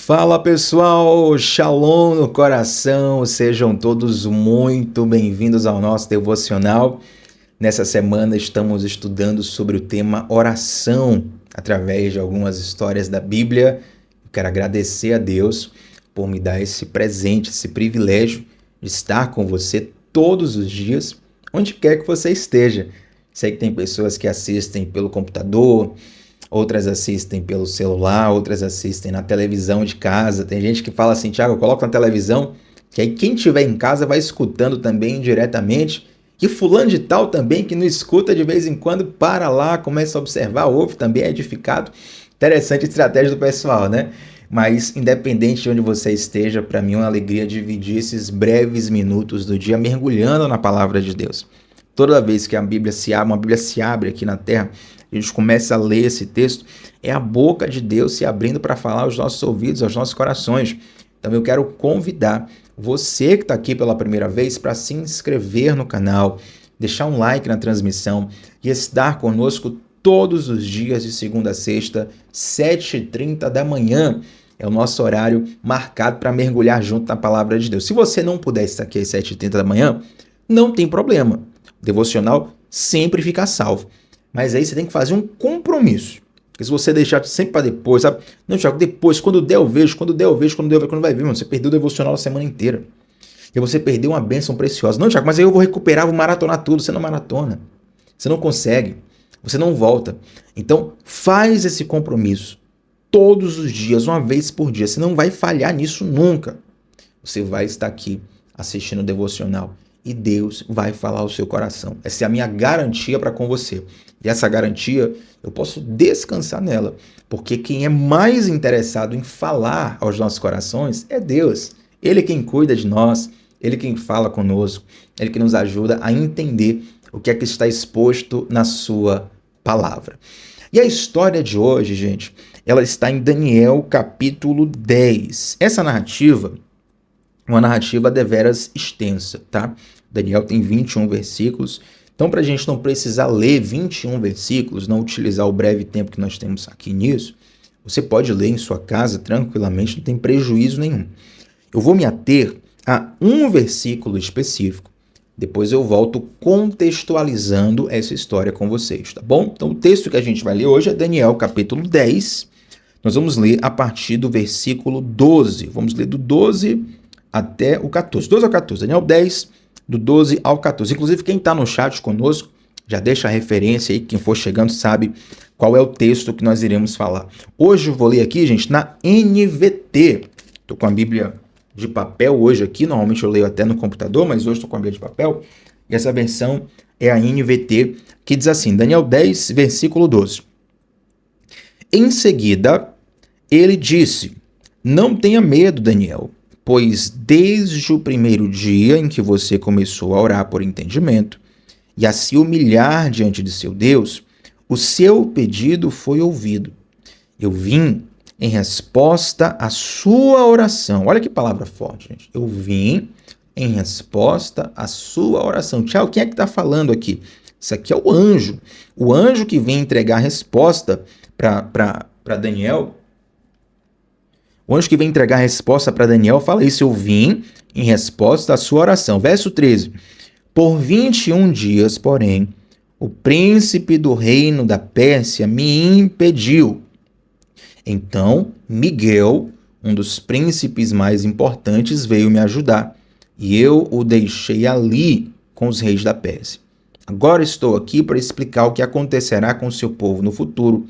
Fala pessoal, Shalom no coração, sejam todos muito bem-vindos ao nosso devocional. Nessa semana estamos estudando sobre o tema oração, através de algumas histórias da Bíblia. Eu quero agradecer a Deus por me dar esse presente, esse privilégio de estar com você todos os dias, onde quer que você esteja. Sei que tem pessoas que assistem pelo computador, outras assistem pelo celular, outras assistem na televisão de casa. Tem gente que fala assim, Thiago, coloca na televisão, que aí quem estiver em casa vai escutando também diretamente. E fulano de tal também, que não escuta de vez em quando, para lá, começa a observar, ouve, também é edificado. Interessante a estratégia do pessoal, né? Mas independente de onde você esteja, para mim é uma alegria dividir esses breves minutos do dia mergulhando na palavra de Deus. Toda vez que a Bíblia se abre, uma Bíblia se abre aqui na terra, a gente começa a ler esse texto, é a boca de Deus se abrindo para falar aos nossos ouvidos, aos nossos corações. Então eu quero convidar você que está aqui pela primeira vez para se inscrever no canal, deixar um like na transmissão e estar conosco todos os dias de segunda a sexta, 7h30 da manhã. É o nosso horário marcado para mergulhar junto na palavra de Deus. Se você não puder estar aqui às 7h30 da manhã, não tem problema. O devocional sempre fica salvo. Mas aí você tem que fazer um compromisso. Porque se você deixar sempre para depois, sabe? Não, Thiago, depois, quando der eu vejo, quando vai ver, mano, você perdeu o devocional a semana inteira. E você perdeu uma bênção preciosa. Não, Thiago, mas aí eu vou recuperar, vou maratonar tudo. Você não maratona. Você não consegue. Você não volta. Então, faz esse compromisso. Todos os dias, uma vez por dia. Você não vai falhar nisso nunca. Você vai estar aqui assistindo o devocional. E Deus vai falar ao seu coração. Essa é a minha garantia para com você. E essa garantia, eu posso descansar nela. Porque quem é mais interessado em falar aos nossos corações é Deus. Ele é quem cuida de nós, Ele é quem fala conosco, Ele que nos ajuda a entender o que é que está exposto na sua palavra. E a história de hoje, gente, ela está em Daniel capítulo 10. Essa narrativa, uma narrativa deveras extensa, tá? Daniel tem 21 versículos, então para a gente não precisar ler 21 versículos, não utilizar o breve tempo que nós temos aqui nisso, você pode ler em sua casa tranquilamente, não tem prejuízo nenhum. Eu vou me ater a um versículo específico, depois eu volto contextualizando essa história com vocês, tá bom? Então o texto que a gente vai ler hoje é Daniel capítulo 10, nós vamos ler a partir do versículo 12, vamos ler do 12 até o 14, 12 ao 14, Daniel 10, do 12 ao 14. Inclusive, quem está no chat conosco, já deixa a referência aí, quem for chegando sabe qual é o texto que nós iremos falar. Hoje eu vou ler aqui, gente, na NVT. Estou com a Bíblia de papel hoje aqui, normalmente eu leio até no computador, mas hoje estou com a Bíblia de papel. E essa versão é a NVT, que diz assim, Daniel 10, versículo 12. Em seguida, ele disse, não tenha medo, Daniel, pois desde o primeiro dia em que você começou a orar por entendimento e a se humilhar diante de seu Deus, o seu pedido foi ouvido. Eu vim em resposta à sua oração. Olha que palavra forte, gente. Eu vim em resposta à sua oração. Tchau, quem é que está falando aqui? Isso aqui é o anjo. O anjo que vem entregar a resposta para Daniel. O anjo que vem entregar a resposta para Daniel fala isso, eu vim em resposta à sua oração. Verso 13. Por 21 dias, porém, o príncipe do reino da Pérsia me impediu. Então, Miguel, um dos príncipes mais importantes, veio me ajudar, e eu o deixei ali com os reis da Pérsia. Agora estou aqui para explicar o que acontecerá com seu povo no futuro,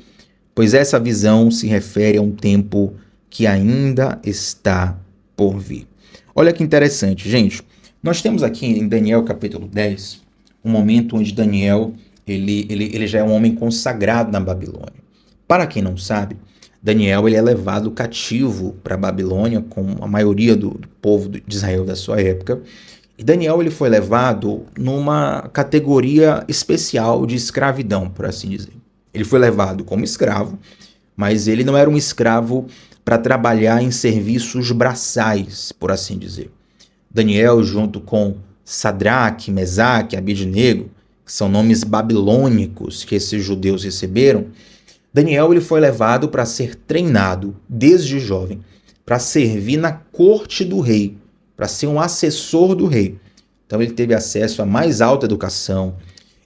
pois essa visão se refere a um tempo que ainda está por vir. Olha que interessante, gente. Nós temos aqui em Daniel capítulo 10, um momento onde Daniel ele já é um homem consagrado na Babilônia. Para quem não sabe, Daniel ele é levado cativo para a Babilônia com a maioria do povo de Israel da sua época. E Daniel ele foi levado numa categoria especial de escravidão, por assim dizer. Ele foi levado como escravo, mas ele não era um escravo para trabalhar em serviços braçais, por assim dizer. Daniel, junto com Sadraque, Mesaque, Abednego, que são nomes babilônicos que esses judeus receberam, Daniel ele foi levado para ser treinado desde jovem para servir na corte do rei, para ser um assessor do rei. Então ele teve acesso à mais alta educação,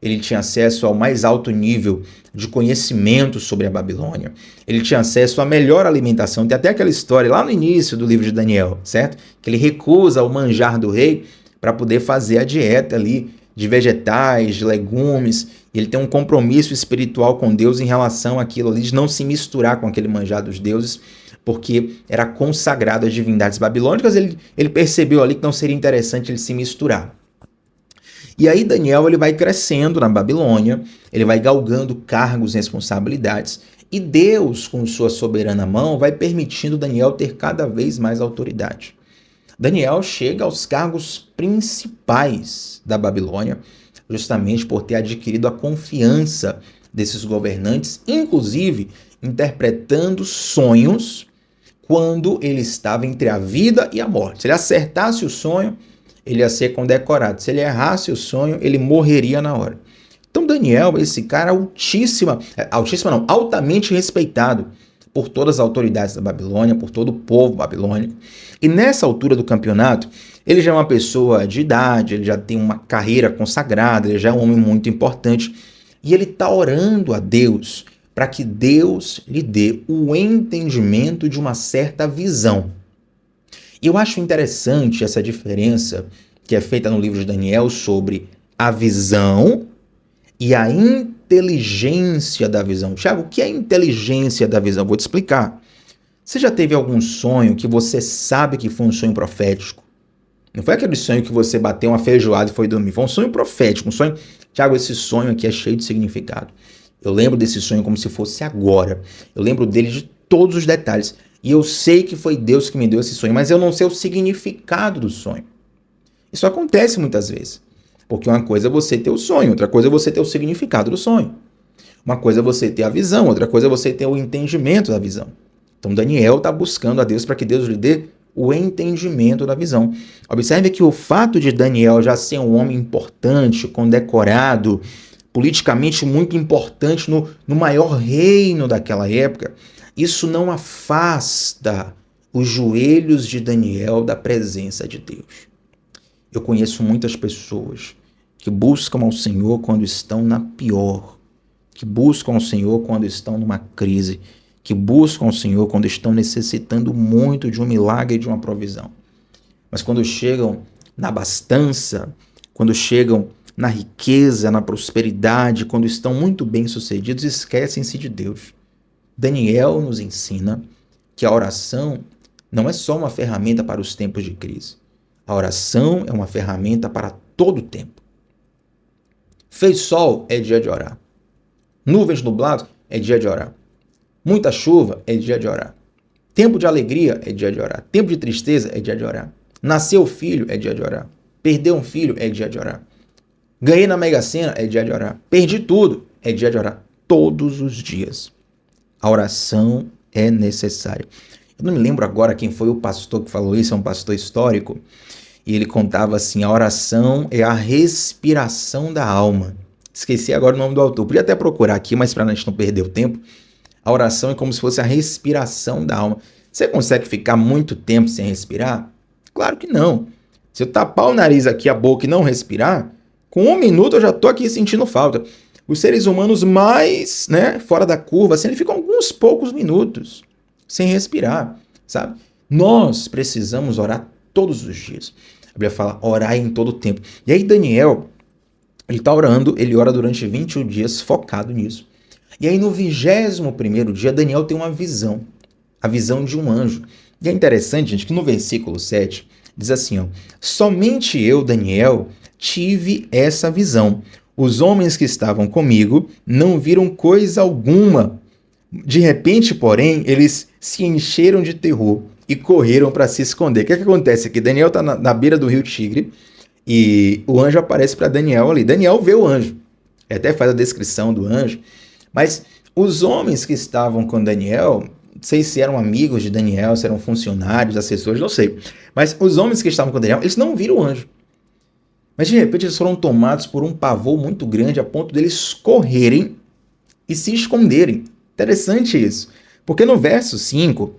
ele tinha acesso ao mais alto nível de conhecimento sobre a Babilônia, ele tinha acesso à melhor alimentação. Tem até aquela história lá no início do livro de Daniel, certo? Que ele recusa o manjar do rei para poder fazer a dieta ali de vegetais, de legumes, e ele tem um compromisso espiritual com Deus em relação àquilo ali, de não se misturar com aquele manjar dos deuses, porque era consagrado às divindades babilônicas. Ele percebeu ali que não seria interessante ele se misturar. E aí Daniel ele vai crescendo na Babilônia, ele vai galgando cargos e responsabilidades, e Deus, com sua soberana mão, vai permitindo Daniel ter cada vez mais autoridade. Daniel chega aos cargos principais da Babilônia, justamente por ter adquirido a confiança desses governantes, inclusive interpretando sonhos quando ele estava entre a vida e a morte. Se ele acertasse o sonho, ele ia ser condecorado. Se ele errasse o sonho, ele morreria na hora. Então Daniel, esse cara altamente respeitado por todas as autoridades da Babilônia, por todo o povo babilônico. E nessa altura do campeonato, ele já é uma pessoa de idade, ele já tem uma carreira consagrada, ele já é um homem muito importante. E ele está orando a Deus para que Deus lhe dê o entendimento de uma certa visão. E eu acho interessante essa diferença que é feita no livro de Daniel sobre a visão e a inteligência da visão. Tiago, o que é a inteligência da visão? Vou te explicar. Você já teve algum sonho que você sabe que foi um sonho profético? Não foi aquele sonho que você bateu uma feijoada e foi dormir. Foi um sonho profético, um sonho... Tiago, esse sonho aqui é cheio de significado. Eu lembro desse sonho como se fosse agora. Eu lembro dele de todos os detalhes. E eu sei que foi Deus que me deu esse sonho, mas eu não sei o significado do sonho. Isso acontece muitas vezes. Porque uma coisa é você ter o sonho, outra coisa é você ter o significado do sonho. Uma coisa é você ter a visão, outra coisa é você ter o entendimento da visão. Então Daniel está buscando a Deus para que Deus lhe dê o entendimento da visão. Observe que o fato de Daniel já ser um homem importante, condecorado, politicamente muito importante no maior reino daquela época, isso não afasta os joelhos de Daniel da presença de Deus. Eu conheço muitas pessoas que buscam ao Senhor quando estão na pior, que buscam ao Senhor quando estão numa crise, que buscam ao Senhor quando estão necessitando muito de um milagre e de uma provisão. Mas quando chegam na abastança, quando chegam na riqueza, na prosperidade, quando estão muito bem-sucedidos, esquecem-se de Deus. Daniel nos ensina que a oração não é só uma ferramenta para os tempos de crise. A oração é uma ferramenta para todo o tempo. Fez sol, é dia de orar. Nuvens nubladas, é dia de orar. Muita chuva, é dia de orar. Tempo de alegria, é dia de orar. Tempo de tristeza, é dia de orar. Nasceu filho, é dia de orar. Perdeu um filho, é dia de orar. Ganhei na Mega Sena, é dia de orar. Perdi tudo, é dia de orar. Todos os dias. A oração é necessária. Eu não me lembro agora quem foi o pastor que falou isso, é um pastor histórico, e ele contava assim, a oração é a respiração da alma. Esqueci agora o nome do autor, podia até procurar aqui, mas para a gente não perder o tempo, a oração é como se fosse a respiração da alma. Você consegue ficar muito tempo sem respirar? Claro que não. Se eu tapar o nariz aqui, a boca e não respirar, com 1 minuto eu já estou aqui sentindo falta. Os seres humanos mais, fora da curva, assim, eles ficam alguns poucos minutos sem respirar, sabe? Nós precisamos orar todos os dias. A Bíblia fala orar em todo o tempo. E aí Daniel, ele está orando, ele ora durante 21 dias focado nisso. E aí no 21º dia, Daniel tem uma visão, a visão de um anjo. E é interessante, gente, que no versículo 7 diz assim, ó, somente eu, Daniel, tive essa visão. Os homens que estavam comigo não viram coisa alguma. De repente, porém, eles se encheram de terror e correram para se esconder. O que acontece aqui? Daniel está na beira do rio Tigre e o anjo aparece para Daniel ali. Daniel vê o anjo. Ele até faz a descrição do anjo. Mas os homens que estavam com Daniel, não sei se eram amigos de Daniel, se eram funcionários, assessores, não sei. Mas os homens que estavam com Daniel, eles não viram o anjo. Mas de repente eles foram tomados por um pavor muito grande a ponto deles correrem e se esconderem. Interessante isso. Porque no verso 5,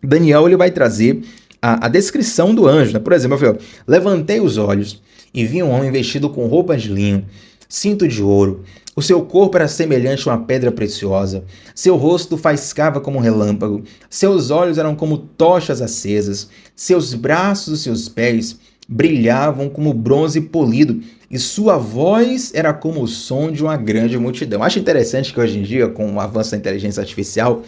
Daniel ele vai trazer a descrição do anjo, né? Por exemplo, eu falei, levantei os olhos e vi um homem vestido com roupas de linho, cinto de ouro. O seu corpo era semelhante a uma pedra preciosa. Seu rosto faiscava como um relâmpago. Seus olhos eram como tochas acesas. Seus braços e seus pés brilhavam como bronze polido. E sua voz era como o som de uma grande multidão. Acho interessante que hoje em dia, com o avanço da inteligência artificial,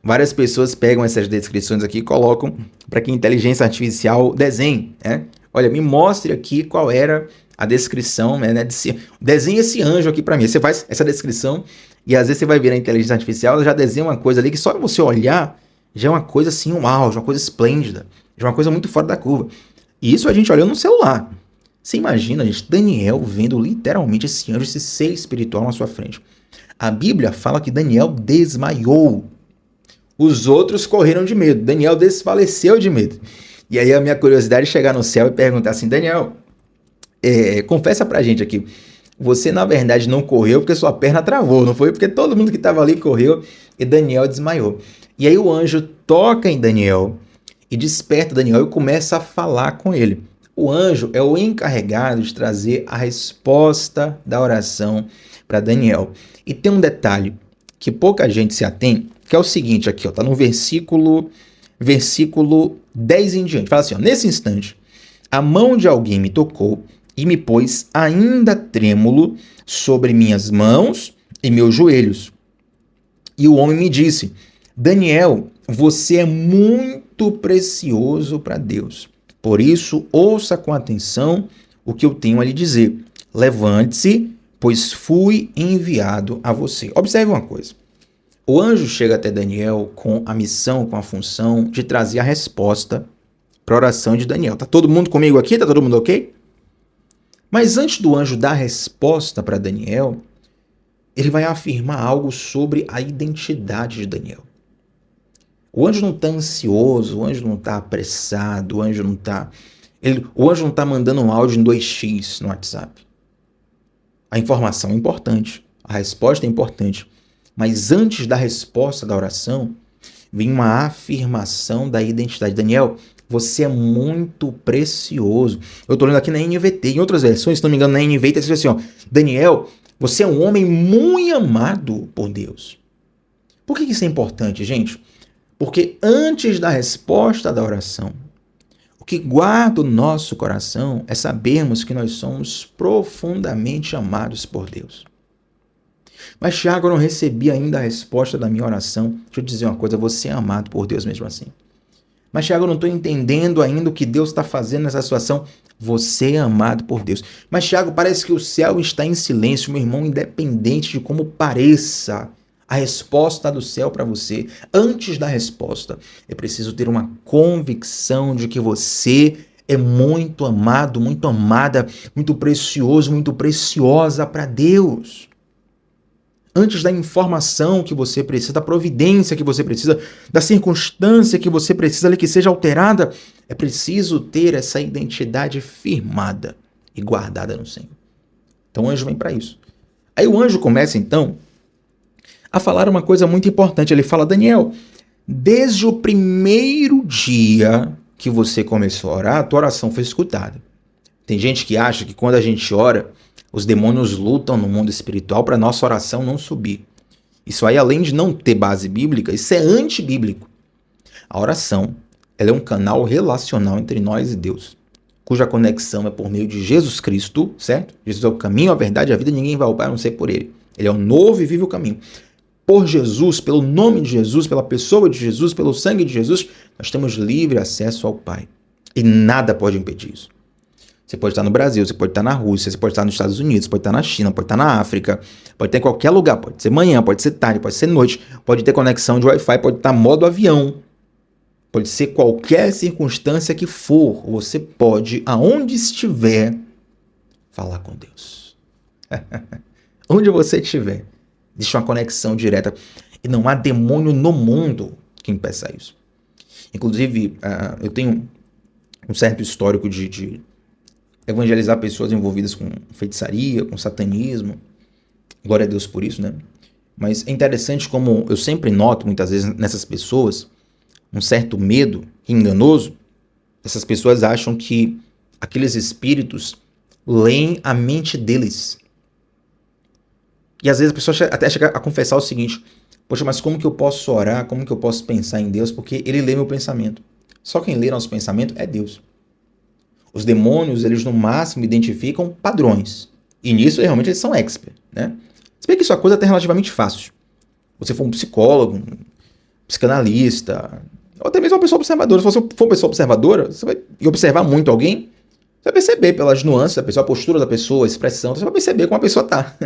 várias pessoas pegam essas descrições aqui e colocam para que a inteligência artificial desenhe, né? Olha, me mostre aqui qual era a descrição, né? Desenhe esse anjo aqui para mim. Você faz essa descrição e às vezes você vai ver a inteligência artificial, ela já desenha uma coisa ali que só você olhar já é uma coisa assim, uau, já é uma coisa esplêndida, já é uma coisa muito fora da curva. E isso a gente olhando no celular. Você imagina, gente, Daniel vendo literalmente esse anjo, esse ser espiritual na sua frente. A Bíblia fala que Daniel desmaiou. Os outros correram de medo. Daniel desfaleceu de medo. E aí a minha curiosidade é chegar no céu e perguntar assim, Daniel, confessa pra gente aqui, você na verdade não correu porque sua perna travou, não foi? Porque todo mundo que estava ali correu e Daniel desmaiou. E aí o anjo toca em Daniel e desperta Daniel e começa a falar com ele. O anjo é o encarregado de trazer a resposta da oração para Daniel. E tem um detalhe que pouca gente se atém, que é o seguinte aqui, ó, tá no versículo 10 em diante. Fala assim, ó, nesse instante, a mão de alguém me tocou e me pôs ainda trêmulo sobre minhas mãos e meus joelhos. E o homem me disse, Daniel, você é muito precioso para Deus. Por isso, ouça com atenção o que eu tenho a lhe dizer. Levante-se, pois fui enviado a você. Observe uma coisa. O anjo chega até Daniel com a missão, com a função de trazer a resposta para a oração de Daniel. Tá todo mundo comigo aqui? Tá todo mundo ok? Mas antes do anjo dar a resposta para Daniel, ele vai afirmar algo sobre a identidade de Daniel. O anjo não está ansioso, o anjo não está apressado, o anjo não está mandando um áudio em 2x no WhatsApp. A informação é importante, a resposta é importante, mas antes da resposta da oração, vem uma afirmação da identidade. Daniel, você é muito precioso. Eu estou lendo aqui na NVT, em outras versões, se não me engano, na NVT, está escrito assim, ó, Daniel, você é um homem muito amado por Deus. Por que isso é importante, gente? Porque antes da resposta da oração, o que guarda o nosso coração é sabermos que nós somos profundamente amados por Deus. Mas, Tiago, eu não recebi ainda a resposta da minha oração. Deixa eu dizer uma coisa, você é amado por Deus mesmo assim. Mas, Tiago, eu não estou entendendo ainda o que Deus está fazendo nessa situação. Você é amado por Deus. Mas, Tiago, parece que o céu está em silêncio, meu irmão, independente de como pareça a resposta do céu para você. Antes da resposta, é preciso ter uma convicção de que você é muito amado, muito amada, muito precioso, muito preciosa para Deus. Antes da informação que você precisa, da providência que você precisa, da circunstância que você precisa que seja alterada, é preciso ter essa identidade firmada e guardada no Senhor. Então o anjo vem para isso. Aí o anjo começa então a falar uma coisa muito importante. Ele fala, Daniel, desde o primeiro dia que você começou a orar, a tua oração foi escutada. Tem gente que acha que quando a gente ora, os demônios lutam no mundo espiritual para nossa oração não subir. Isso aí, além de não ter base bíblica, isso é antibíblico. A oração, ela é um canal relacional entre nós e Deus, cuja conexão é por meio de Jesus Cristo, certo? Jesus é o caminho, a verdade e a vida, ninguém vai ao Pai a não ser por Ele. Ele é o novo e vivo caminho. Por Jesus, pelo nome de Jesus, pela pessoa de Jesus, pelo sangue de Jesus, nós temos livre acesso ao Pai. E nada pode impedir isso. Você pode estar no Brasil, você pode estar na Rússia, você pode estar nos Estados Unidos, pode estar na China, pode estar na África, pode estar em qualquer lugar, pode ser manhã, pode ser tarde, pode ser noite, pode ter conexão de Wi-Fi, pode estar modo avião, pode ser qualquer circunstância que for, você pode, aonde estiver, falar com Deus. Onde você estiver, existe uma conexão direta e não há demônio no mundo que impeça isso. Inclusive, eu tenho um certo histórico de evangelizar pessoas envolvidas com feitiçaria, com satanismo. Glória a Deus por isso, né? Mas é interessante como eu sempre noto, muitas vezes, nessas pessoas, um certo medo enganoso, essas pessoas acham que aqueles espíritos leem a mente deles. E às vezes a pessoa até chega a confessar o seguinte: poxa, mas como que eu posso orar, como que eu posso pensar em Deus, porque ele lê meu pensamento. Só quem lê nosso pensamento é Deus. Os demônios, eles no máximo identificam padrões. E nisso, realmente, eles são expert, né? Se bem que isso é uma coisa até relativamente fácil. Você for um psicólogo, um psicanalista, ou até mesmo uma pessoa observadora. Se você for uma pessoa observadora, você vai observar muito alguém, você vai perceber pelas nuances da pessoa, a postura da pessoa, a expressão, você vai perceber como a pessoa está.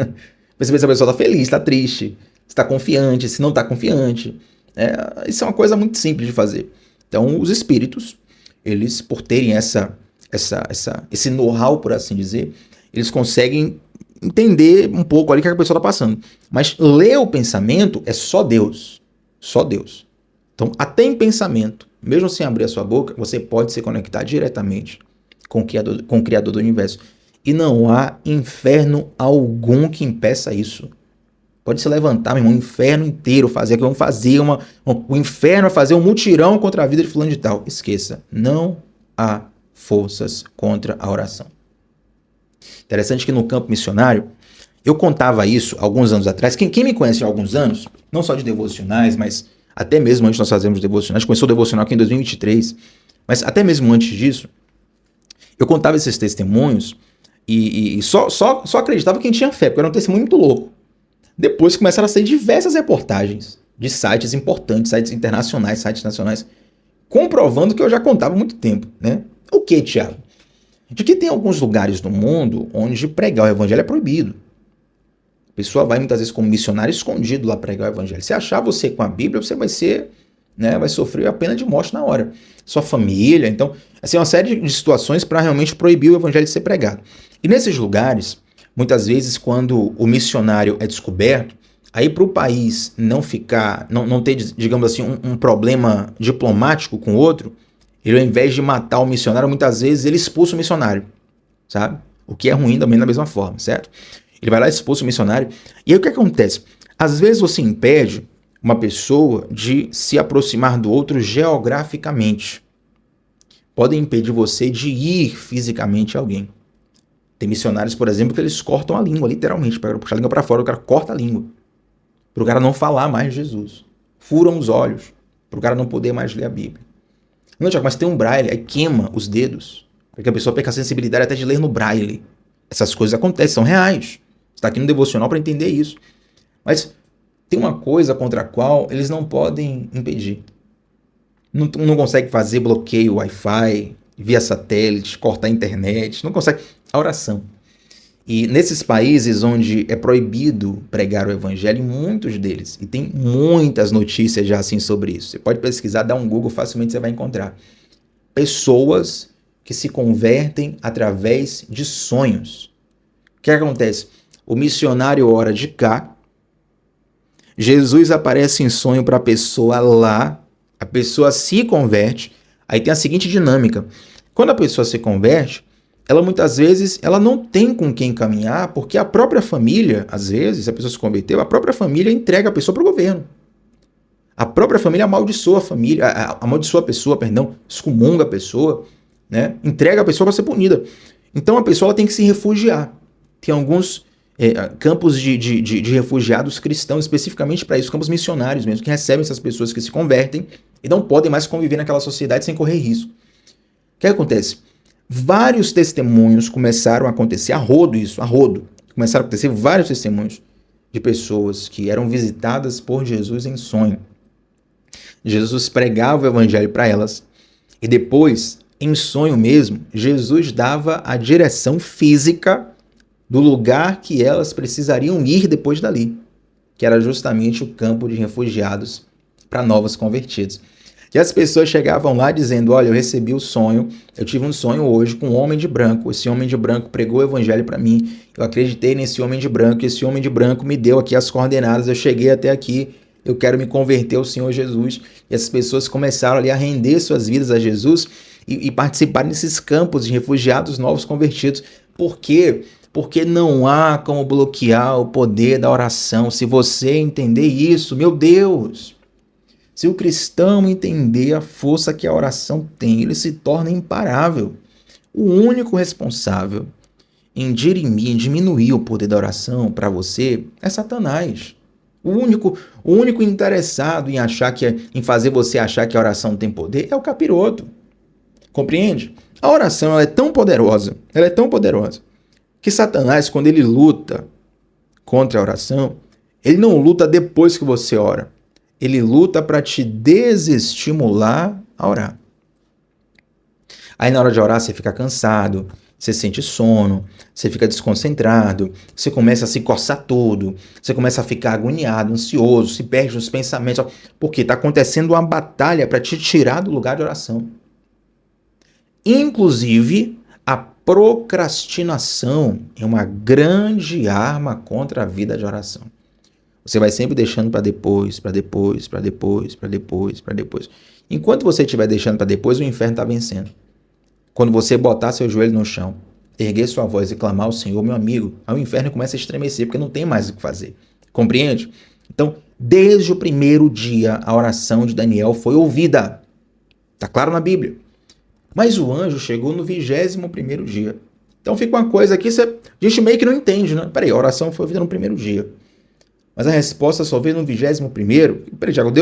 Perceber se a pessoa está feliz, está triste, se está confiante, se não está confiante. Isso é uma coisa muito simples de fazer. Então, os espíritos, eles, por terem esse know-how, por assim dizer, eles conseguem entender um pouco ali o que a pessoa está passando. Mas ler o pensamento é só Deus. Só Deus. Então, até em pensamento, mesmo sem abrir a sua boca, você pode se conectar diretamente com o Criador do Universo. E não há inferno algum que impeça isso. Pode se levantar, meu irmão, o inferno inteiro fazer, que vamos fazer o inferno vai fazer um mutirão contra a vida de fulano de tal. Esqueça, não há forças contra a oração. Interessante que no campo missionário, eu contava isso alguns anos atrás. Quem me conhece há alguns anos, não só de devocionais, mas até mesmo antes de nós fazermos devocionais, começou o devocional aqui em 2023, mas até mesmo antes disso, eu contava esses testemunhos e só acreditava quem tinha fé, porque era um testemunho muito louco. Depois começaram a sair diversas reportagens de sites importantes, sites internacionais, sites nacionais, comprovando que eu já contava há muito tempo, né? O que, Tiago? De que tem alguns lugares no mundo onde pregar o evangelho é proibido. A pessoa vai muitas vezes como missionário escondido lá pregar o evangelho. Se achar você com a Bíblia, você vai ser, né, vai sofrer a pena de morte na hora. Sua família, então, assim, uma série de situações para realmente proibir o evangelho de ser pregado. E nesses lugares, muitas vezes, quando o missionário é descoberto, aí para o país não ficar, não ter, digamos assim, um problema diplomático com o outro, ele, ao invés de matar o missionário, muitas vezes ele expulsa o missionário, sabe? O que é ruim também da mesma forma, certo? Ele vai lá e expulsa o missionário. E aí o que acontece? Às vezes você impede uma pessoa de se aproximar do outro geograficamente. Podem impedir você de ir fisicamente a alguém. Tem missionários, por exemplo, que eles cortam a língua, literalmente, para puxar a língua para fora, o cara corta a língua. Para o cara não falar mais de Jesus. Furam os olhos, para o cara não poder mais ler a Bíblia. Não, Tiago, mas tem um braille, aí queima os dedos, para que a pessoa perca a sensibilidade até de ler no braille. Essas coisas acontecem, são reais. Você está aqui no devocional para entender isso. Mas tem uma coisa contra a qual eles não podem impedir. Não consegue fazer bloqueio Wi-Fi, via satélite, cortar a internet, não consegue. A oração. E nesses países onde é proibido pregar o evangelho, muitos deles, e tem muitas notícias já assim sobre isso, você pode pesquisar, dar um Google, facilmente você vai encontrar. Pessoas que se convertem através de sonhos. O que acontece? O missionário ora de cá, Jesus aparece em sonho para a pessoa lá, a pessoa se converte, aí tem a seguinte dinâmica. Quando a pessoa se converte, ela muitas vezes ela não tem com quem caminhar, porque a própria família, às vezes, se a pessoa se converteu, a própria família entrega a pessoa para o governo. A própria família amaldiçoa a família, amaldiçoa a pessoa, excomunga a pessoa, né? Entrega a pessoa para ser punida. Então a pessoa ela tem que se refugiar. Tem alguns campos de refugiados cristãos especificamente para isso, campos missionários mesmo, que recebem essas pessoas que se convertem e não podem mais conviver naquela sociedade sem correr risco. O que acontece? Vários testemunhos começaram a acontecer, a rodo. Começaram a acontecer vários testemunhos de pessoas que eram visitadas por Jesus em sonho. Jesus pregava o evangelho para elas e depois, em sonho mesmo, Jesus dava a direção física do lugar que elas precisariam ir depois dali, que era justamente o campo de refugiados para novos convertidos. E as pessoas chegavam lá dizendo, olha, eu recebi o sonho, eu tive um sonho hoje com um homem de branco, esse homem de branco pregou o evangelho para mim, eu acreditei nesse homem de branco, esse homem de branco me deu aqui as coordenadas, eu cheguei até aqui, eu quero me converter ao Senhor Jesus. E as pessoas começaram ali a render suas vidas a Jesus e participar desses campos de refugiados novos convertidos. Por quê? Porque não há como bloquear o poder da oração. Se você entender isso, meu Deus, Se o cristão entender a força que a oração tem, ele se torna imparável. O único responsável em diminuir o poder da oração para você é Satanás. O único interessado em fazer você achar que a oração tem poder é o capiroto. Compreende? A oração ela é tão poderosa, que Satanás, quando ele luta contra a oração, ele não luta depois que você ora. Ele luta para te desestimular a orar. Aí na hora de orar você fica cansado, você sente sono, você fica desconcentrado, você começa a se coçar todo, você começa a ficar agoniado, ansioso, se perde nos pensamentos, porque está acontecendo uma batalha para te tirar do lugar de oração. Inclusive, a procrastinação é uma grande arma contra a vida de oração. Você vai sempre deixando para depois. Enquanto você estiver deixando para depois, o inferno está vencendo. Quando você botar seu joelho no chão, erguer sua voz e clamar ao Senhor, meu amigo, aí o inferno começa a estremecer, porque não tem mais o que fazer. Compreende? Então, desde o primeiro dia, a oração de Daniel foi ouvida. Está claro na Bíblia. Mas o anjo chegou no 21º dia. Então fica uma coisa aqui, a gente meio que não entende, né? Peraí, a oração foi ouvida no primeiro dia. Mas a resposta só veio no 21º. Peraí, Tiago,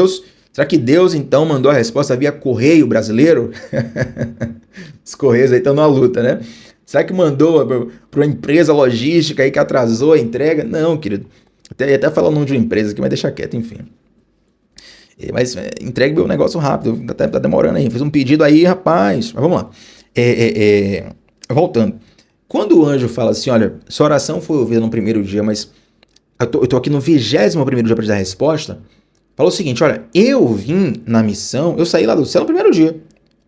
será que Deus então mandou a resposta via correio brasileiro? Os correios aí estão na luta, né? Será que mandou para uma empresa logística aí que atrasou a entrega? Não, querido. Até falar o nome de uma empresa aqui, mas deixa quieto, enfim. Mas entregue meu negócio rápido, tá demorando aí. Fiz um pedido aí, rapaz. Mas vamos lá. Voltando. Quando o anjo fala assim, olha, sua oração foi ouvida no primeiro dia, mas eu tô aqui no 21º dia para te dar a resposta, falou o seguinte, olha, eu vim na missão, eu saí lá do céu no primeiro dia.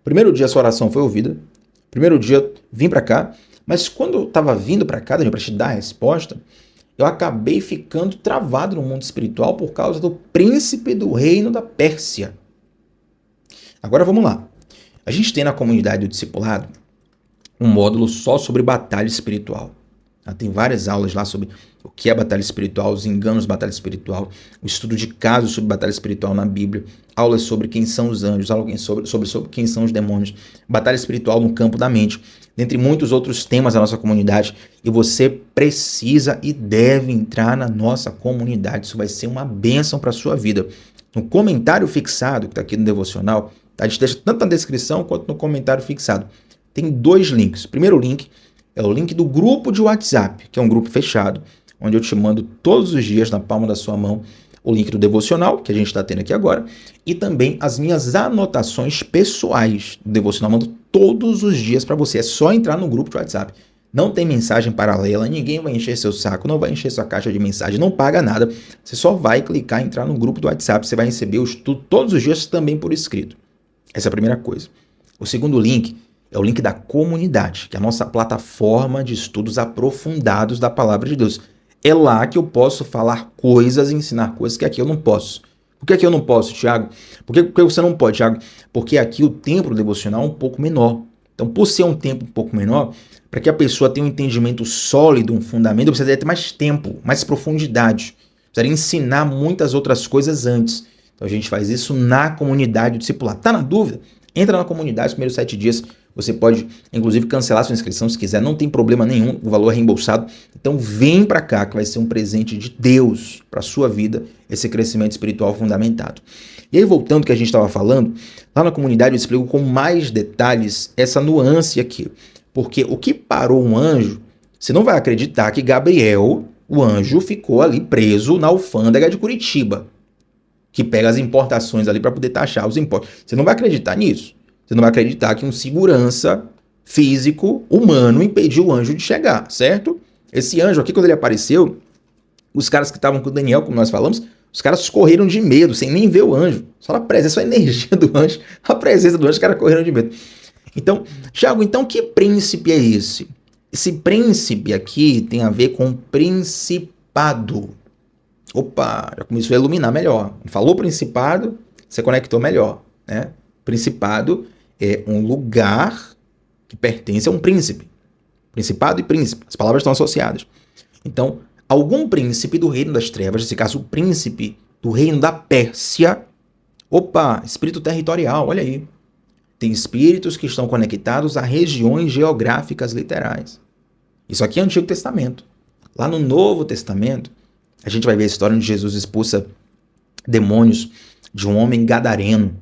Primeiro dia a sua oração foi ouvida, primeiro dia vim para cá, mas quando eu tava vindo para cá, para te dar a resposta, eu acabei ficando travado no mundo espiritual por causa do príncipe do reino da Pérsia. Agora vamos lá. A gente tem na comunidade do discipulado um módulo só sobre batalha espiritual. Tem várias aulas lá sobre o que é batalha espiritual, os enganos de batalha espiritual, o estudo de casos sobre batalha espiritual na Bíblia, aulas sobre quem são os anjos, aulas sobre quem são os demônios, batalha espiritual no campo da mente, dentre muitos outros temas da nossa comunidade. E você precisa e deve entrar na nossa comunidade. Isso vai ser uma bênção para a sua vida. No comentário fixado, que está aqui no devocional, a gente deixa tanto na descrição quanto no comentário fixado. Tem 2 links. O primeiro link é o link do grupo de WhatsApp, que é um grupo fechado, onde eu te mando todos os dias na palma da sua mão o link do devocional, que a gente está tendo aqui agora, e também as minhas anotações pessoais do devocional. Eu mando todos os dias para você. É só entrar no grupo de WhatsApp. Não tem mensagem paralela, ninguém vai encher seu saco, não vai encher sua caixa de mensagem, não paga nada. Você só vai clicar e entrar no grupo do WhatsApp. Você vai receber o estudo todos os dias também por escrito. Essa é a primeira coisa. O segundo link é o link da comunidade, que é a nossa plataforma de estudos aprofundados da Palavra de Deus. É lá que eu posso falar coisas e ensinar coisas que aqui eu não posso. Por que aqui eu não posso, Tiago? Por que você não pode, Tiago? Porque aqui o tempo devocional é um pouco menor. Então, por ser um tempo um pouco menor, para que a pessoa tenha um entendimento sólido, um fundamento, eu precisaria ter mais tempo, mais profundidade. Precisaria ensinar muitas outras coisas antes. Então, a gente faz isso na comunidade do discipulado. Tá na dúvida? Entra na comunidade, os primeiros 7 dias. Você pode, inclusive, cancelar sua inscrição se quiser. Não tem problema nenhum, o valor é reembolsado. Então, vem para cá, que vai ser um presente de Deus para a sua vida, esse crescimento espiritual fundamentado. E aí, voltando ao que a gente estava falando, lá na comunidade eu explico com mais detalhes essa nuance aqui. Porque o que parou um anjo, você não vai acreditar que Gabriel, o anjo, ficou ali preso na alfândega de Curitiba, que pega as importações ali para poder taxar os impostos. Você não vai acreditar nisso. Você não vai acreditar que um segurança físico, humano, impediu o anjo de chegar, certo? Esse anjo aqui, quando ele apareceu, os caras que estavam com o Daniel, como nós falamos, os caras correram de medo, sem nem ver o anjo. Só a presença, só a energia do anjo, a presença do anjo, os caras correram de medo. Então, Tiago, então que príncipe é esse? Esse príncipe aqui tem a ver com principado. Opa, já começou a iluminar melhor. Falou principado, você conectou melhor, né? Principado é um lugar que pertence a um príncipe. Principado e príncipe, as palavras estão associadas. Então, algum príncipe do reino das trevas, nesse caso o príncipe do reino da Pérsia, Opa, espírito territorial, olha aí. Tem espíritos que estão conectados a regiões geográficas literais. Isso aqui é Antigo Testamento. Lá no Novo Testamento, a gente vai ver a história onde Jesus expulsa demônios de um homem gadareno.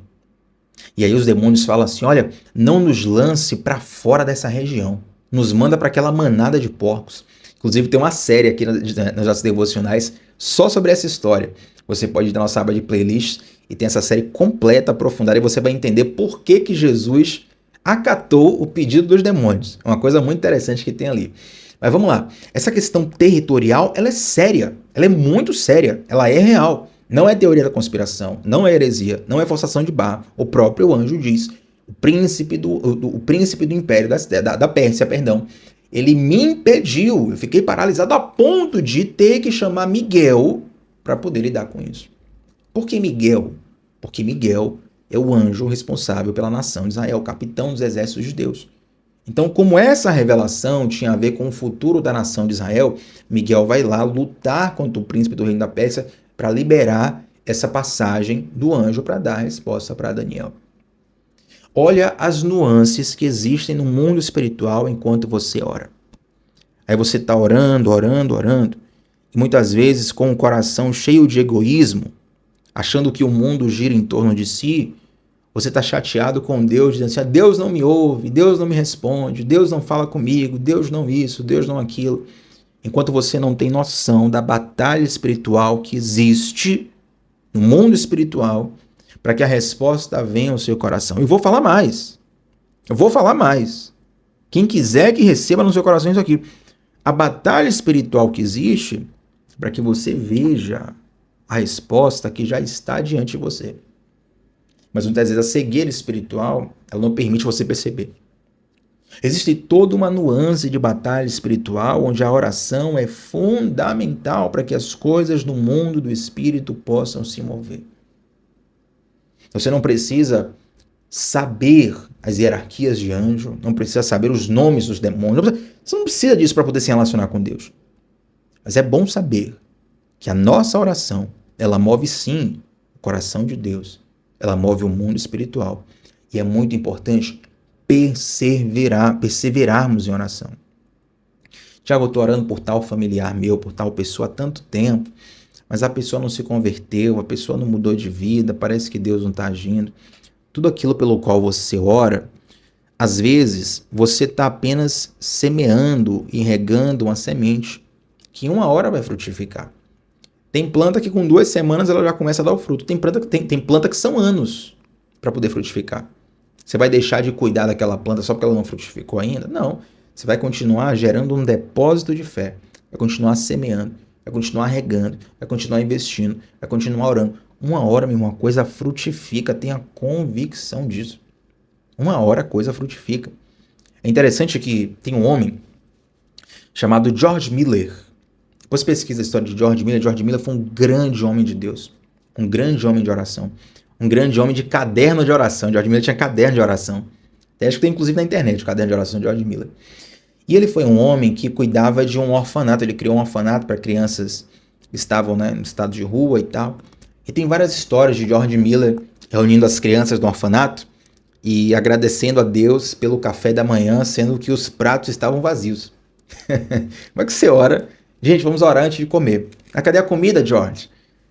E aí os demônios falam assim, olha, não nos lance para fora dessa região. Nos manda para aquela manada de porcos. Inclusive tem uma série aqui nas nossas devocionais só sobre essa história. Você pode ir na nossa aba de playlists e tem essa série completa, aprofundada, e você vai entender por que Jesus acatou o pedido dos demônios. É uma coisa muito interessante que tem ali. Mas vamos lá. Essa questão territorial, ela é séria. Ela é muito séria. Ela é real. Não é teoria da conspiração, não é heresia, não é forçação de barra. O próprio anjo diz. O príncipe do império da Pérsia, ele me impediu. Eu fiquei paralisado a ponto de ter que chamar Miguel para poder lidar com isso. Por que Miguel? Porque Miguel é o anjo responsável pela nação de Israel, o capitão dos exércitos de Deus. Então, como essa revelação tinha a ver com o futuro da nação de Israel, Miguel vai lá lutar contra o príncipe do reino da Pérsia para liberar essa passagem do anjo para dar a resposta para Daniel. Olha as nuances que existem no mundo espiritual enquanto você ora. Aí você está orando, e muitas vezes com o coração cheio de egoísmo, achando que o mundo gira em torno de si, você está chateado com Deus, dizendo assim, Deus não me ouve, Deus não me responde, Deus não fala comigo, Deus não isso, Deus não aquilo. Enquanto você não tem noção da batalha espiritual que existe no mundo espiritual para que a resposta venha ao seu coração. E vou falar mais. Quem quiser que receba no seu coração isso aqui. A batalha espiritual que existe para que você veja a resposta que já está diante de você. Mas muitas vezes a cegueira espiritual, ela não permite você perceber. Existe toda uma nuance de batalha espiritual onde a oração é fundamental para que as coisas no mundo do espírito possam se mover. Você não precisa saber as hierarquias de anjo, não precisa saber os nomes dos demônios, você não precisa disso para poder se relacionar com Deus. Mas é bom saber que a nossa oração, ela move sim o coração de Deus, ela move o mundo espiritual. E é muito importante perseverarmos em oração. Tiago, eu estou orando por tal familiar meu, por tal pessoa há tanto tempo, mas a pessoa não se converteu, a pessoa não mudou de vida, parece que Deus não está agindo. Tudo aquilo pelo qual você ora, às vezes você está apenas semeando e regando uma semente que em uma hora vai frutificar. Tem planta que com 2 semanas ela já começa a dar o fruto. Tem planta que são anos para poder frutificar. Você vai deixar de cuidar daquela planta só porque ela não frutificou ainda? Não. Você vai continuar gerando um depósito de fé. Vai continuar semeando. Vai continuar regando. Vai continuar investindo. Vai continuar orando. Uma hora, meu irmão, a coisa frutifica. Tenha convicção disso. Uma hora a coisa frutifica. É interessante que tem um homem chamado George Miller. Depois pesquisa a história de George Miller. George Miller foi um grande homem de Deus. Um grande homem de oração. Um grande homem de caderno de oração. George Miller tinha caderno de oração. Acho que tem inclusive na internet o caderno de oração de George Miller. E ele foi um homem que cuidava de um orfanato. Ele criou um orfanato para crianças que estavam, no estado de rua e tal. E tem várias histórias de George Miller reunindo as crianças do orfanato e agradecendo a Deus pelo café da manhã, sendo que os pratos estavam vazios. Como é que você ora? Gente, vamos orar antes de comer. Cadê a comida, George?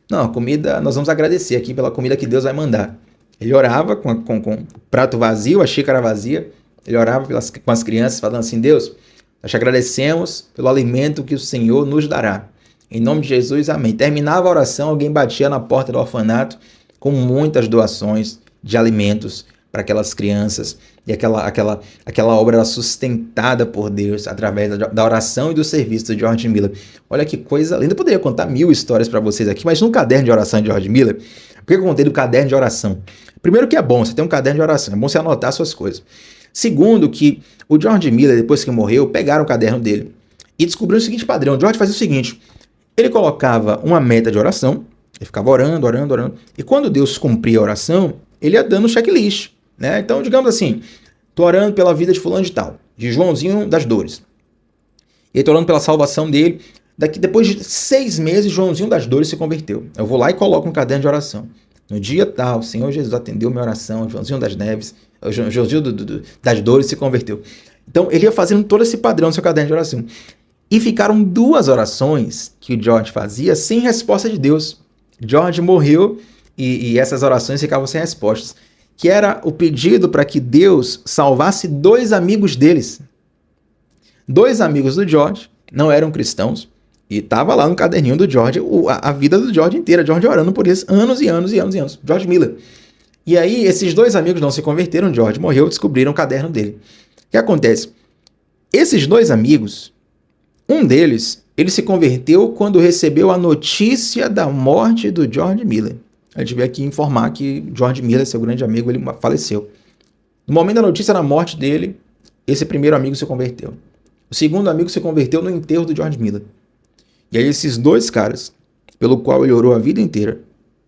Não, a comida, nós vamos agradecer aqui pela comida que Deus vai mandar. Ele orava com o prato vazio, a xícara vazia. Ele orava com as crianças, falando assim, Deus, nós te agradecemos pelo alimento que o Senhor nos dará. Em nome de Jesus, amém. Terminava a oração, alguém batia na porta do orfanato com muitas doações de alimentos para aquelas crianças. E aquela obra era sustentada por Deus através da oração e do serviço de George Miller. Olha que coisa linda. Eu poderia contar 1000 histórias para vocês aqui, mas no caderno de oração de George Miller, por que eu contei do caderno de oração? Primeiro que é bom, você tem um caderno de oração, é bom você anotar suas coisas. Segundo que o George Miller, depois que morreu, pegaram o caderno dele e descobriram o seguinte padrão. O George fazia o seguinte, ele colocava uma meta de oração, ele ficava orando, e quando Deus cumpria a oração, ele ia dando checklist. Então, digamos assim, estou orando pela vida de fulano de tal, de Joãozinho das Dores. E estou orando pela salvação dele. Depois de 6 meses, Joãozinho das Dores se converteu. Eu vou lá e coloco um caderno de oração. No dia tal, o Senhor Jesus atendeu minha oração, Joãozinho das Neves, Joãozinho das Dores se converteu. Então, ele ia fazendo todo esse padrão no seu caderno de oração. E ficaram 2 orações que o George fazia sem resposta de Deus. George morreu e essas orações ficavam sem respostas. Que era o pedido para que Deus salvasse 2 amigos deles. 2 amigos do George, não eram cristãos, e estava lá no caderninho do George a vida do George inteira, George orando por isso anos e anos e anos e anos. George Miller. E aí, esses 2 amigos não se converteram, George morreu, descobriram o caderno dele. O que acontece? Esses 2 amigos, um deles, ele se converteu quando recebeu a notícia da morte do George Miller. A gente veio aqui informar que George Miller, seu grande amigo, ele faleceu. No momento da notícia da morte dele, esse primeiro amigo se converteu. O segundo amigo se converteu no enterro do George Miller. E aí esses 2 caras, pelo qual ele orou a vida inteira,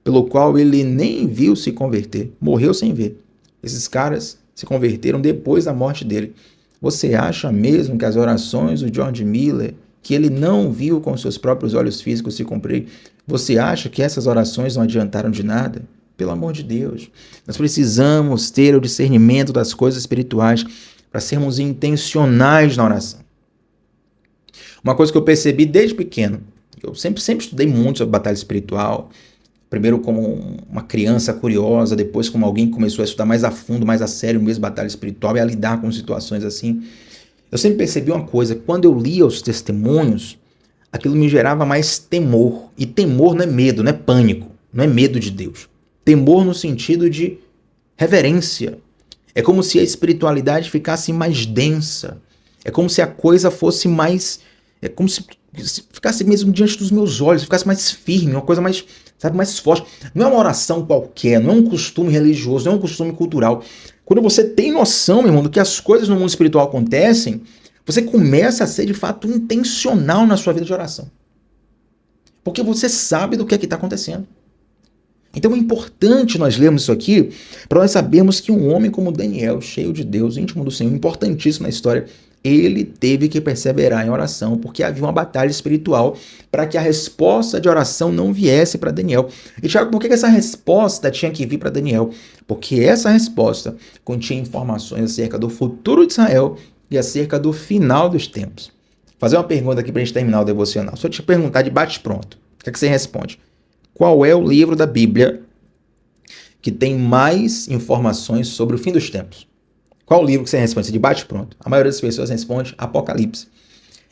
pelo qual ele nem viu se converter, morreu sem ver. Esses caras se converteram depois da morte dele. Você acha mesmo que as orações do George Miller, que ele não viu com seus próprios olhos físicos se cumprir, você acha que essas orações não adiantaram de nada? Pelo amor de Deus. Nós precisamos ter o discernimento das coisas espirituais para sermos intencionais na oração. Uma coisa que eu percebi desde pequeno, eu sempre estudei muito sobre batalha espiritual, primeiro como uma criança curiosa, depois como alguém que começou a estudar mais a fundo, mais a sério mesmo batalha espiritual e a lidar com situações assim. Eu sempre percebi uma coisa, quando eu lia os testemunhos, aquilo me gerava mais temor. E temor não é medo, não é pânico, não é medo de Deus. Temor no sentido de reverência. É como se a espiritualidade ficasse mais densa. É como se a coisa fosse mais... É como se ficasse mesmo diante dos meus olhos, ficasse mais firme, uma coisa mais, sabe, mais forte. Não é uma oração qualquer, não é um costume religioso, não é um costume cultural. Quando você tem noção, meu irmão, do que as coisas no mundo espiritual acontecem, você começa a ser, de fato, intencional na sua vida de oração. Porque você sabe do que é que está acontecendo. Então é importante nós lermos isso aqui para nós sabermos que um homem como Daniel, cheio de Deus, íntimo do Senhor, importantíssimo na história, ele teve que perseverar em oração, porque havia uma batalha espiritual para que a resposta de oração não viesse para Daniel. E Tiago, por que essa resposta tinha que vir para Daniel? Porque essa resposta continha informações acerca do futuro de Israel e acerca do final dos tempos. Vou fazer uma pergunta aqui para a gente terminar o devocional. Se eu te perguntar de bate-pronto, o que é que você responde? Qual é o livro da Bíblia que tem mais informações sobre o fim dos tempos? Qual o livro que você responde? De bate-pronto. A maioria das pessoas responde Apocalipse.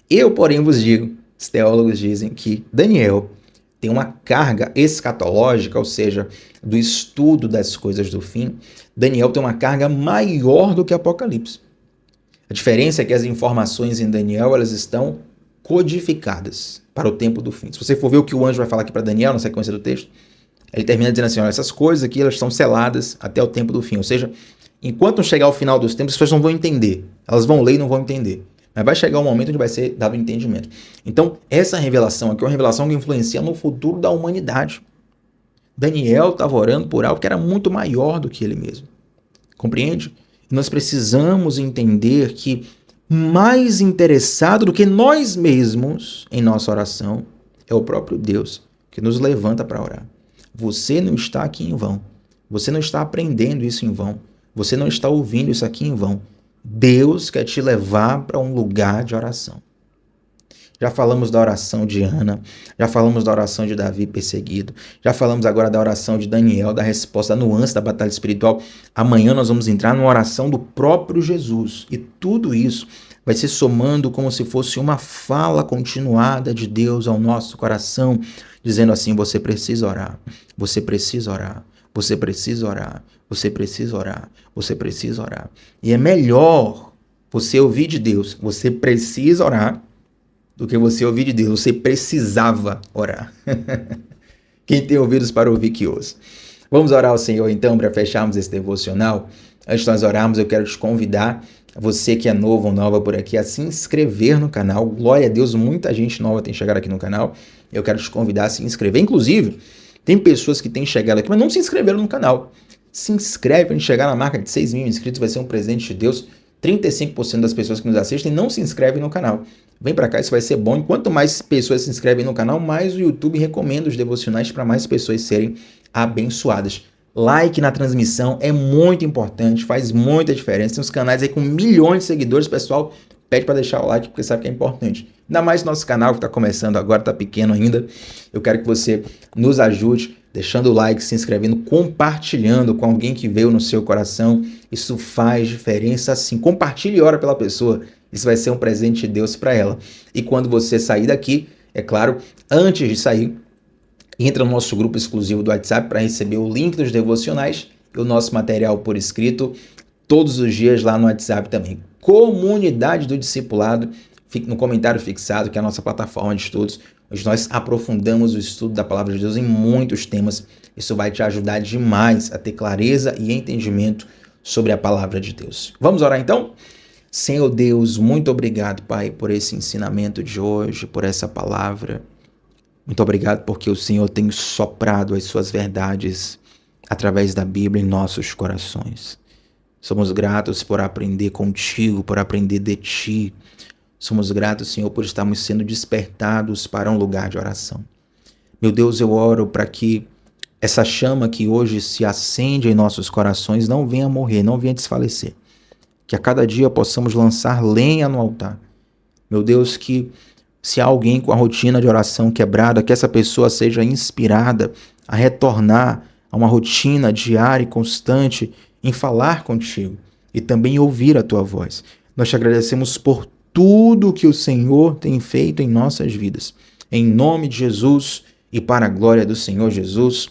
Eu, porém, vos digo, os teólogos dizem que Daniel tem uma carga escatológica, ou seja, do estudo das coisas do fim. Daniel tem uma carga maior do que Apocalipse. A diferença é que as informações em Daniel, elas estão codificadas para o tempo do fim. Se você for ver o que o anjo vai falar aqui para Daniel, na sequência do texto, ele termina dizendo assim, olha, essas coisas aqui, elas estão seladas até o tempo do fim, ou seja, enquanto não chegar ao final dos tempos, as pessoas não vão entender. Elas vão ler e não vão entender. Mas vai chegar um momento onde vai ser dado o entendimento. Então, essa revelação aqui é uma revelação que influencia no futuro da humanidade. Daniel estava orando por algo que era muito maior do que ele mesmo. Compreende? E nós precisamos entender que mais interessado do que nós mesmos em nossa oração é o próprio Deus que nos levanta para orar. Você não está aqui em vão. Você não está aprendendo isso em vão. Você não está ouvindo isso aqui em vão. Deus quer te levar para um lugar de oração. Já falamos da oração de Ana, já falamos da oração de Davi perseguido, já falamos agora da oração de Daniel, da resposta, da nuance da batalha espiritual. Amanhã nós vamos entrar numa oração do próprio Jesus. E tudo isso vai se somando como se fosse uma fala continuada de Deus ao nosso coração, dizendo assim, você precisa orar, você precisa orar, você precisa orar, você precisa orar, você precisa orar. E é melhor você ouvir de Deus, você precisa orar, do que você ouvir de Deus, você precisava orar. Quem tem ouvidos para ouvir, que ouça. Vamos orar ao Senhor então, para fecharmos esse devocional. Antes de nós orarmos, eu quero te convidar, você que é novo ou nova por aqui, a se inscrever no canal. Glória a Deus, muita gente nova tem chegado aqui no canal. Eu quero te convidar a se inscrever. Inclusive, tem pessoas que têm chegado aqui, mas não se inscreveram no canal. Se inscreve para a gente chegar na marca de 6 mil inscritos, vai ser um presente de Deus. 35% das pessoas que nos assistem não se inscrevem no canal. Vem para cá, isso vai ser bom. E quanto mais pessoas se inscrevem no canal, mais o YouTube recomenda os devocionais para mais pessoas serem abençoadas. Like na transmissão é muito importante, faz muita diferença. Tem uns canais aí com milhões de seguidores, pessoal, pede para deixar o like porque sabe que é importante. Ainda mais nosso canal que está começando agora, está pequeno ainda. Eu quero que você nos ajude, deixando o like, se inscrevendo, compartilhando com alguém que veio no seu coração. Isso faz diferença sim. Compartilhe e ora pela pessoa. Isso vai ser um presente de Deus para ela. E quando você sair daqui, é claro, antes de sair, entra no nosso grupo exclusivo do WhatsApp para receber o link dos devocionais e o nosso material por escrito todos os dias lá no WhatsApp também. Comunidade do Discipulado, fique no comentário fixado, que é a nossa plataforma de estudos, onde nós aprofundamos o estudo da Palavra de Deus em muitos temas. Isso vai te ajudar demais a ter clareza e entendimento sobre a Palavra de Deus. Vamos orar então? Senhor Deus, muito obrigado, Pai, por esse ensinamento de hoje, por essa palavra. Muito obrigado porque o Senhor tem soprado as suas verdades através da Bíblia em nossos corações. Somos gratos por aprender contigo, por aprender de ti. Somos gratos, Senhor, por estarmos sendo despertados para um lugar de oração. Meu Deus, eu oro para que essa chama que hoje se acende em nossos corações não venha morrer, não venha desfalecer. Que a cada dia possamos lançar lenha no altar. Meu Deus, que se há alguém com a rotina de oração quebrada, que essa pessoa seja inspirada a retornar a uma rotina diária e constante em falar contigo e também ouvir a tua voz. Nós te agradecemos por tudo que o Senhor tem feito em nossas vidas. Em nome de Jesus e para a glória do Senhor Jesus.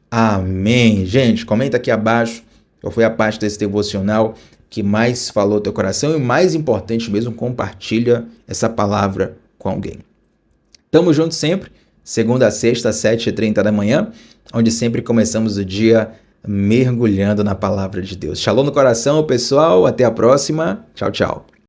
Amém. Gente, comenta aqui abaixo qual foi a parte desse devocional que mais falou teu coração e, mais importante mesmo, compartilha essa palavra com alguém. Tamo junto sempre, segunda a sexta, 7h30 da manhã, onde sempre começamos o dia mergulhando na palavra de Deus. Shalom no coração, pessoal. Até a próxima. Tchau, tchau.